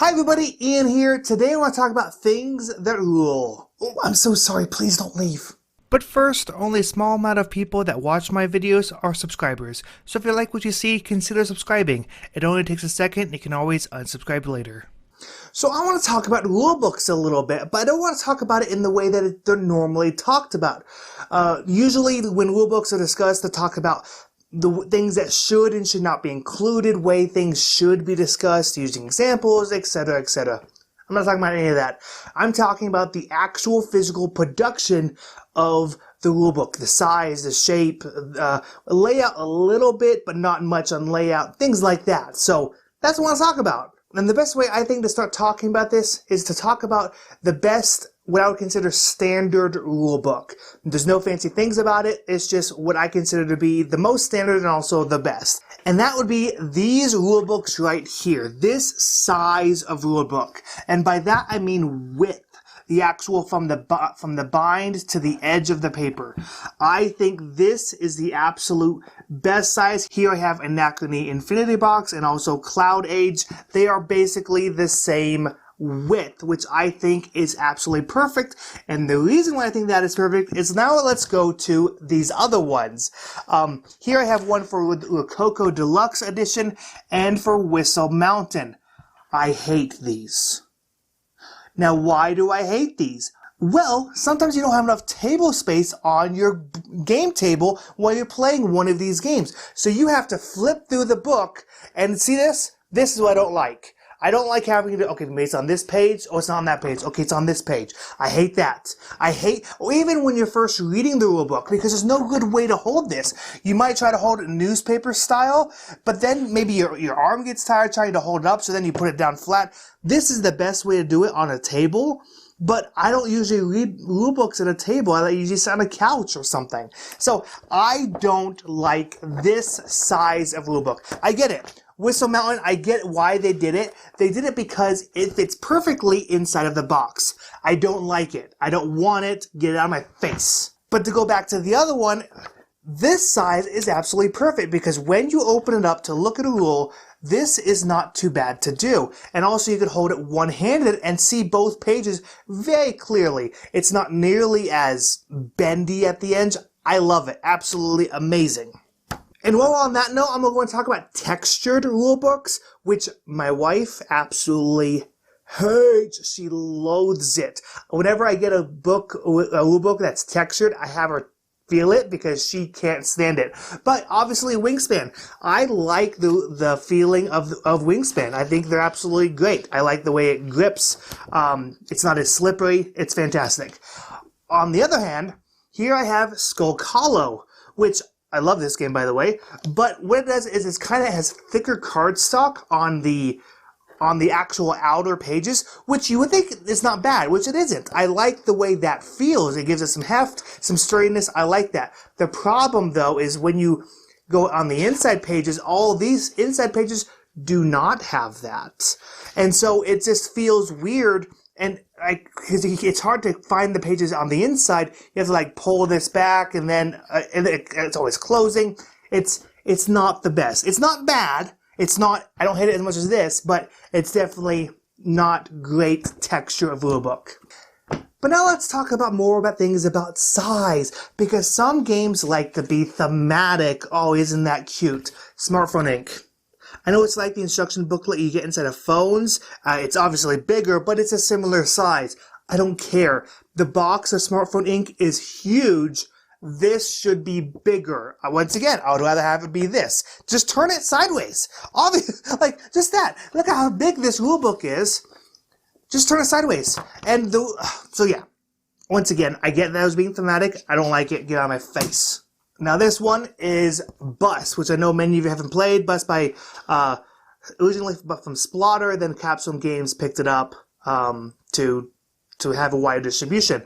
Hi everybody, Ian here. Today I want to talk about things that rule. Oh, I'm so sorry, please don't leave. But first, only a small amount of people that watch my videos are subscribers. So if you like what you see, consider subscribing. It only takes a second and you can always unsubscribe later. So I want to talk about rule books a little bit, but I don't want to talk about it in the way that they're normally talked about. Usually when rule books are discussed, they talk about the things that should and should not be included, way things should be discussed, using examples, etc., etc. I'm not talking about any of that. I'm talking about the actual physical production of the rulebook, the size, the shape, layout a little bit, but not much on layout, things like that. So that's what I want to talk about. And the best way I think to start talking about this is to talk about the best, what I would consider standard rulebook. There's no fancy things about it. It's just what I consider to be the most standard and also the best. And that would be these rulebooks right here. This size of rulebook. And by that I mean width. The actual from the bind to the edge of the paper. I think this is the absolute best size. Here I have Anachrony Infinity Box and also Cloud Age. They are basically the same width, which I think is absolutely perfect. And the reason why I think that is perfect is now let's go to these other ones. Here I have one for Rococo Deluxe Edition and for Whistle Mountain. I hate these. Now, why do I hate these? Well, sometimes you don't have enough table space on your game table while you're playing one of these games. So you have to flip through the book and see this? This is what I don't like. I don't like having to, okay, maybe it's on this page, or it's not on that page. Okay, it's on this page. I hate that. Or even when you're first reading the rule book, because there's no good way to hold this. You might try to hold it newspaper style, but then maybe your arm gets tired trying to hold it up, so then you put it down flat. This is the best way to do it on a table, but I don't usually read rule books at a table. I usually sit on a couch or something. So I don't like this size of rule book. I get it. Whistle Mountain, I get why they did it. They did it because it fits perfectly inside of the box. I don't like it. I don't want it. Get it out of my face. But to go back to the other one, this size is absolutely perfect because when you open it up to look at a rule, this is not too bad to do. And also you can hold it one-handed and see both pages very clearly. It's not nearly as bendy at the edge. I love it. Absolutely amazing. And while on that note, I'm going to talk about textured rule books, which my wife absolutely hates. She loathes it. Whenever I get a rule book that's textured, I have her feel it because she can't stand it. But obviously Wingspan. I like the feeling of Wingspan. I think they're absolutely great. I like the way it grips. It's not as slippery. It's fantastic. On the other hand, here I have Skull Hollow, which I love this game, by the way, but what it does is it kind of has thicker cardstock on the actual outer pages, which you would think is not bad, which it isn't. I like the way that feels. It gives it some heft, some sturdiness. I like that. The problem, though, is when you go on the inside pages, all these inside pages do not have that. And so it just feels weird. And because it's hard to find the pages on the inside, you have to like pull this back, and then it's always closing. It's not the best. It's not bad. It's not. I don't hate it as much as this, but it's definitely not great texture of rulebook. But now let's talk about more about things about size, because some games like to be thematic. Oh, isn't that cute? Smartphone ink. I know it's like the instruction booklet you get inside of phones. It's obviously bigger, but it's a similar size. I don't care. The box of smartphone ink is huge. This should be bigger. Once again, I would rather have it be this. Just turn it sideways. Obviously, like, just that. Look at how big this rulebook is. Just turn it sideways. And so yeah. Once again, I get that I was being thematic. I don't like it. Get out of my face. Now this one is Bus, which I know many of you haven't played. Bus by originally from Splotter, then Capsule Games picked it up to have a wider distribution.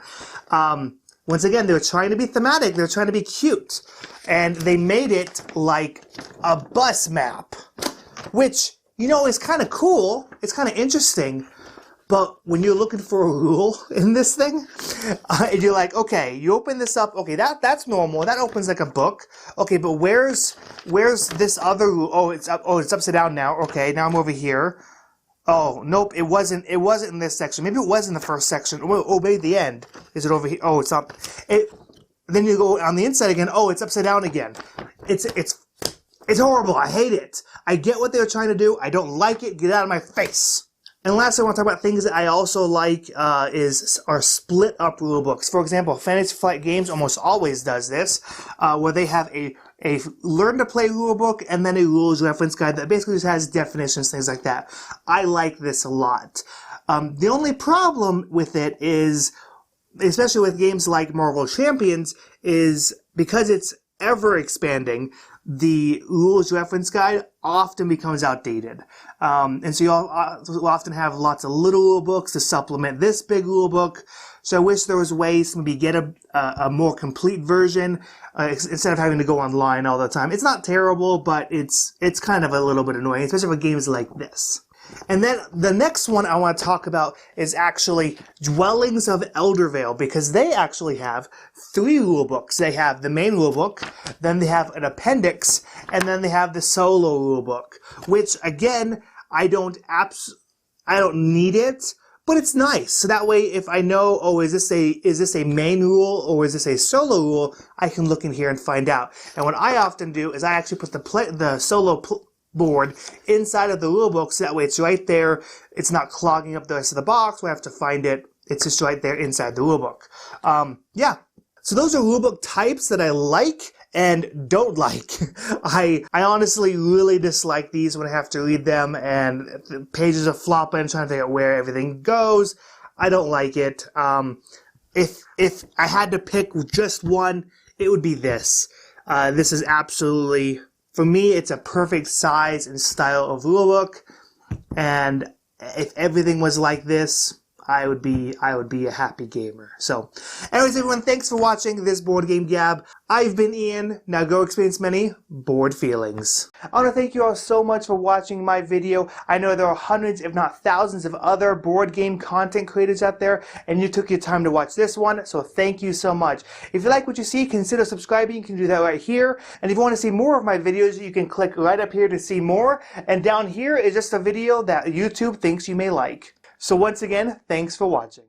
Once again, they were trying to be thematic. They were trying to be cute, and they made it like a bus map, which is kind of cool. It's kind of interesting. But when you're looking for a rule in this thing, you're like, okay, you open this up. Okay, that's normal. That opens like a book. Okay, but where's this other rule? Oh, it's upside down now. Okay, now I'm over here. Oh, nope, it wasn't in this section. Maybe it was in the first section. Oh, maybe the end. Is it over here? Oh, it's up. Then you go on the inside again. Oh, it's upside down again. It's horrible. I hate it. I get what they were trying to do. I don't like it. Get out of my face. And last, I want to talk about things that I also like are split up rule books. For example, Fantasy Flight Games almost always does this, where they have a learn to play rule book and then a rules reference guide that basically just has definitions, things like that. I like this a lot. The only problem with it is, especially with games like Marvel Champions, is because it's ever expanding, the rules reference guide often becomes outdated. And so you'll often have lots of little rule books to supplement this big rule book. So I wish there was ways to maybe get a more complete version instead of having to go online all the time. It's not terrible, but it's kind of a little bit annoying, especially for games like this. And then the next one I want to talk about is actually Dwellings of Eldervale, because they actually have 3 rule books. They have the main rule book, then they have an appendix, and then they have the solo rule book, which again, I don't need it, but it's nice. So that way, if I know, oh, is this a main rule or is this a solo rule, I can look in here and find out. And what I often do is I actually put the solo board inside of the rule book, so that way it's right there. It's not clogging up the rest of the box. We have to find it. It's just right there inside the rule book. Yeah. So those are rule book types that I like and don't like. I honestly really dislike these when I have to read them and the pages are flopping, trying to figure out where everything goes. I don't like it. If I had to pick just one, it would be this. This is absolutely, for me, it's a perfect size and style of rulebook, and if everything was like this, I would be a happy gamer. So, anyways, everyone, thanks for watching this board game gab. I've been Ian. Now go experience many bored feelings. I want to thank you all so much for watching my video. I know there are hundreds, if not thousands, of other board game content creators out there, and you took your time to watch this one, so thank you so much. If you like what you see, consider subscribing. You can do that right here. And if you want to see more of my videos, you can click right up here to see more. And down here is just a video that YouTube thinks you may like. So once again, thanks for watching.